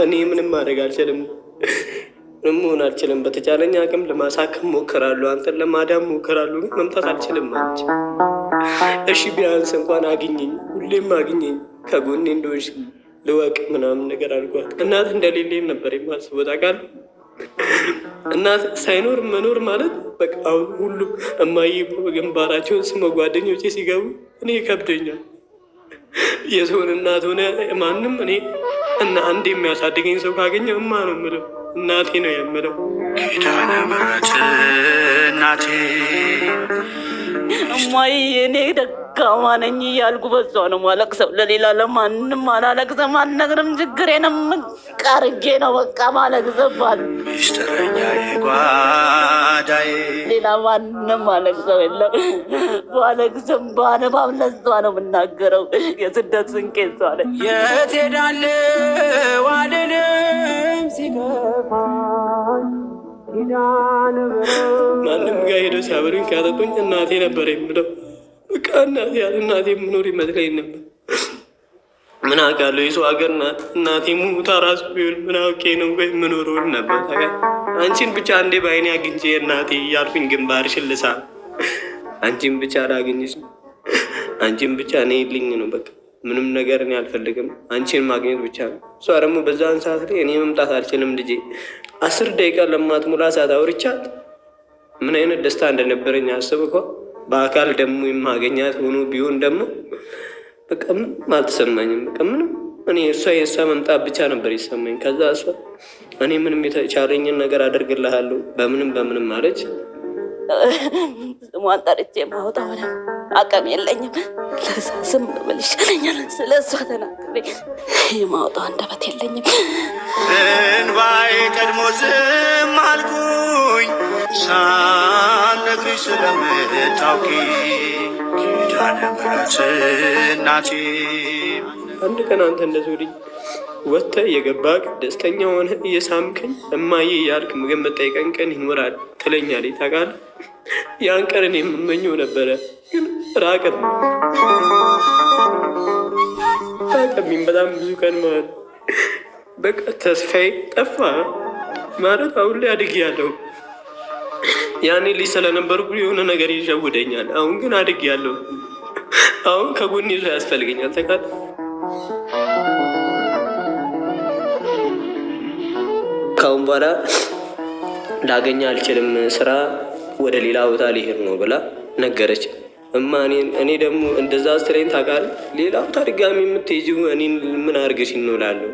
እኔ ምንም ማድረግ አልችልም፣ ምንም መሆን አልችልም። በተቻለኝ አቅም ለማሳከም ሞክራለሁ፣ አንተን ለማዳም ሞክራለሁ፣ ግን መምጣት አልችልም አንቺ። እሺ ቢያንስ እንኳን አግኘኝ፣ ሁሌም አግኘኝ፣ ከጎኔ እንደሆንሽ ልወቅ ምናምን ነገር አልኳት። እናት እንደሌለኝ ነበር የማስበው ታውቃለህ። እናት ሳይኖር መኖር ማለት በቃ አሁን ሁሉ እማዬ ግንባራቸውን ስመ ጓደኞቼ ሲገቡ እኔ ይከብደኛል። የሰውን እናት ሆነ ማንም እኔ እና አንድ የሚያሳድገኝ ሰው ካገኘ እማ ነው የምለው፣ እናቴ ነው የምለው። ኪዳነ ምሕረት እናቴ እማዬ እኔ ደካማ ነኝ እያልኩ በሷ ነው ማለቅሰው። ለሌላ ለማንም አላለቅሰም፣ አልነግርም። ችግሬንም ቀርጌ ነው በቃ ማለቅሰባት። ሚስጥረኛ ጓዳዬ ሌላ ማንም አለቅሰው የለም። ባለቅስም ባነባም ለሷ ነው የምናገረው። የስደት ስንቄ እሷ ነች። የት ሄዳለሁ አልልም ሲከፋኝ ማንም ጋር ሄደው ሲያበሉኝ ካጠጡኝ እናቴ ነበር የምለው። በቃ እናቴ ያለ እናቴ የምኖር ይመስለኝ ነበር። ምን አውቃለሁ የሰው ሀገር ናት እናቴ ሙታ ራሱ ቢሆን ምን አውቄ ነው ወይ የምኖረውን ነበር። አንቺን ብቻ አንዴ በአይኔ አግኝቼ እናቴ እያልኩኝ ግንባርሽን ልሳም፣ አንቺን ብቻ ላግኝሽ፣ አንቺን ብቻ እኔ ልኝ ነው በቃ ምንም ነገር እኔ አልፈልግም፣ አንቺን ማግኘት ብቻ ነው። እሷ ደግሞ በዛን ሰዓት ላይ እኔ መምጣት አልችልም ልጄ 10 ደቂቃ ለማትሞላ ሰዓት አውርቻት ምን አይነት ደስታ እንደነበረኝ አስብ እኮ። በአካል ደግሞ የማገኛት ሆኖ ቢሆን ደግሞ በቃ ምንም አልተሰማኝም። በቃ ምንም እኔ የእሷ መምጣት ብቻ ነበር ይሰማኝ። ከዛ እሷ እኔ ምንም የተቻለኝን ነገር አደርግልሃለሁ በምንም አለች። ስሟን ጠርቼ ማውጣት ምንም አቅም የለኝም። ለዛ ስም ብል ይሻለኛል። ስለ እሷ ተናግሬ የማውጣት አንደበት የለኝም። እንባዬ ቀድሞ ዝም አልኩኝ ሳልነግርሽ ስለምታውቂ ኪዳነ ምሕረት እናቴ። አንድ ቀን አንተ እንደዚሁ ልጅ ወጥተህ የገባህ ደስተኛ ሆነ እየሳምከኝ እማዬ እያልክ ምግብ መጠይቀን ቀን ይኖራል ትለኛለች ታውቃለህ። ያን ቀን የምመኘው ነበረ፣ ግን ራቀብኝ በጣም ብዙ ቀን ማለት በቃ ተስፋዬ ጠፋ ማለት። አሁን ላይ አድጌያለሁ። ያኔ ልጅ ስለነበርኩ የሆነ ነገር ይሸውደኛል። አሁን ግን አድጌያለሁ። አሁን ከጎኔ ሰው ያስፈልገኛል ታውቃለህ። ካሁን በኋላ ላገኘ አልችልም፣ ስራ ወደ ሌላ ቦታ ሊሄድ ነው ብላ ነገረች እማ። እኔ ደግሞ እንደዛ ስትለኝ ታውቃለህ፣ ሌላ ቦታ ድጋሚ የምትሄጂው እኔን ምን አድርገሽ እንውላለሁ